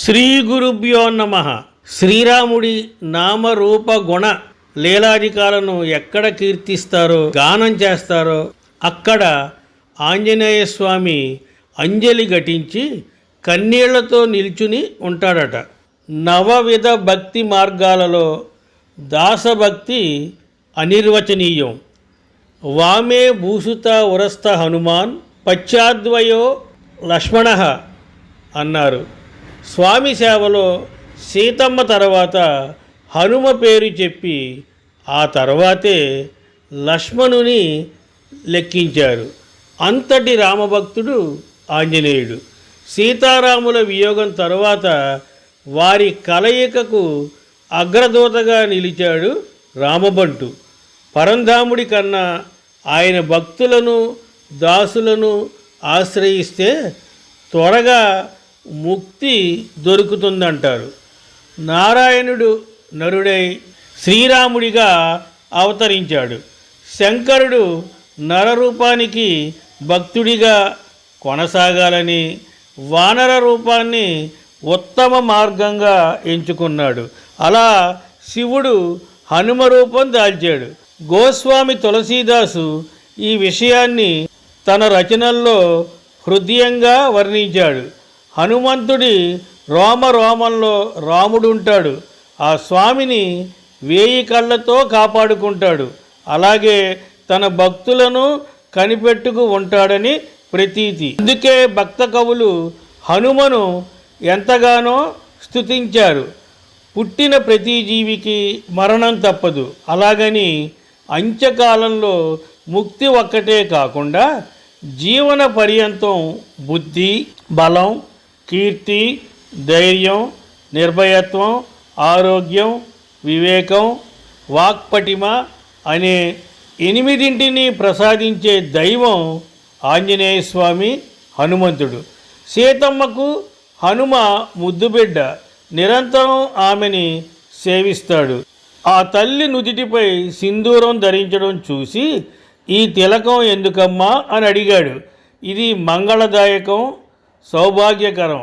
శ్రీ గురుభ్యో నమ. శ్రీరాముడి నామరూప గుణ లీలాధికాలను ఎక్కడ కీర్తిస్తారో గానం చేస్తారో అక్కడ ఆంజనేయ స్వామి అంజలి ఘటించి కన్నీళ్లతో నిల్చుని ఉంటాడట. నవవిధ భక్తి మార్గాలలో దాసభక్తి అనిర్వచనీయం. వామే భూసుత ఉరస్త హనుమాన్ పశ్చాద్వయో లక్ష్మణ అన్నారు. స్వామి సేవలో సీతమ్మ తర్వాత హనుమ పేరు చెప్పి ఆ తర్వాతే లక్ష్మణుని లెక్కించారు. అంతటి రామభక్తుడు ఆంజనేయుడు. సీతారాముల వియోగం తరువాత వారి కలయికకు అగ్రదూతగా నిలిచాడు రామబంటు. పరంధాముడి కన్నా ఆయన భక్తులను దాసులను ఆశ్రయిస్తే త్వరగా ముక్తి దొరుకుతుందంటారు. నారాయణుడు నరుడై శ్రీరాముడిగా అవతరించాడు. శంకరుడు నరరూపానికి భక్తుడిగా కొనసాగాలని వానర రూపాన్ని ఉత్తమ మార్గంగా ఎంచుకున్నాడు. అలా శివుడు హనుమ రూపం దాల్చాడు. గోస్వామి తులసీదాసు ఈ విషయాన్ని తన రచనల్లో హృదయంగా వర్ణించాడు. హనుమంతుడి రోమరోమంలో రాముడుంటాడు. ఆ స్వామిని 1000 కళ్ళతో కాపాడుకుంటాడు. అలాగే తన భక్తులను కనిపెట్టుకు ఉంటాడని ప్రతీతి. అందుకే భక్త కవులు హనుమను ఎంతగానో స్తుతించారు. పుట్టిన ప్రతి జీవికి మరణం తప్పదు. అలాగని అంత్యకాలంలో ముక్తి ఒక్కటే కాకుండా జీవన పర్యంతం బుద్ధి, బలం, కీర్తి, ధైర్యం, నిర్భయత్వం, ఆరోగ్యం, వివేకం, వాక్పటిమ అనే 8ంటిని ప్రసాదించే దైవం ఆంజనేయ స్వామి హనుమంతుడు. సీతమ్మకు హనుమ ముద్దుబిడ్డ. నిరంతరం ఆమెని సేవిస్తాడు. ఆ తల్లి నుదిటిపై సింధూరం ధరించడం చూసి ఈ తిలకం ఎందుకమ్మా అని అడిగాడు. ఇది మంగళదాయకం, సౌభాగ్యకరం.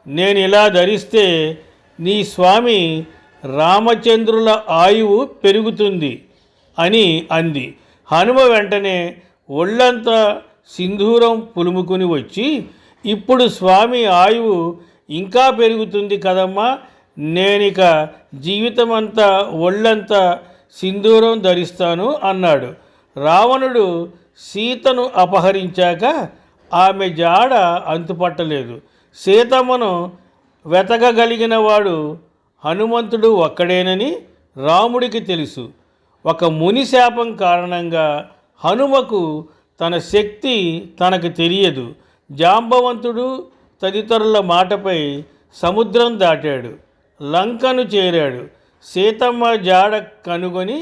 నేను ఇలా ధరిస్తే నీ స్వామి రామచంద్రుల ఆయువు పెరుగుతుంది అని అంది. హనుమ వెంటనే ఒళ్ళంతా సింధూరం పులుముకుని వచ్చి, ఇప్పుడు స్వామి ఆయువు ఇంకా పెరుగుతుంది కదమ్మా, నేనిక జీవితమంతా ఒళ్ళంతా సింధూరం ధరిస్తాను అన్నాడు. రావణుడు సీతను అపహరించాక ఆమె జాడ అంతుపట్టలేదు. సీతమ్మను వెతకగలిగిన వాడు హనుమంతుడు ఒక్కడేనని రాముడికి తెలుసు. ఒక ముని శాపం కారణంగా హనుమకు తన శక్తి తనకు తెలియదు. జాంబవంతుడు తదితరుల మాటపై సముద్రం దాటాడు, లంకను చేరాడు. సీతమ్మ జాడ కనుగొని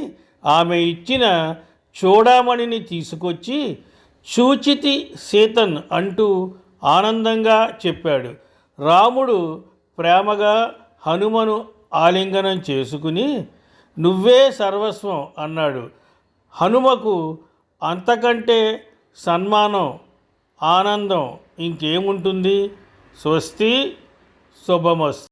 ఆమె ఇచ్చిన చూడామణిని తీసుకొచ్చి చూచితి సీతన్ అంటూ ఆనందంగా చెప్పాడు. రాముడు ప్రేమగా హనుమను ఆలింగనం చేసుకుని నువ్వే సర్వస్వం అన్నాడు. హనుమకు అంతకంటే సన్మానం, ఆనందం ఇంకేముంటుంది? స్వస్తి, శుభమస్తు.